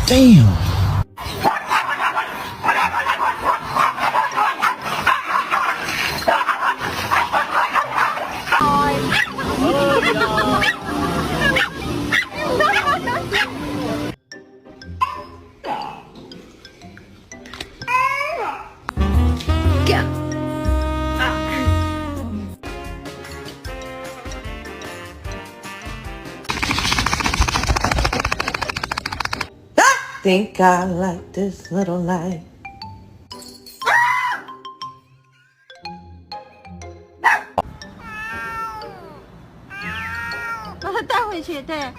Damn. Think I like this little life. 把它带回去，对。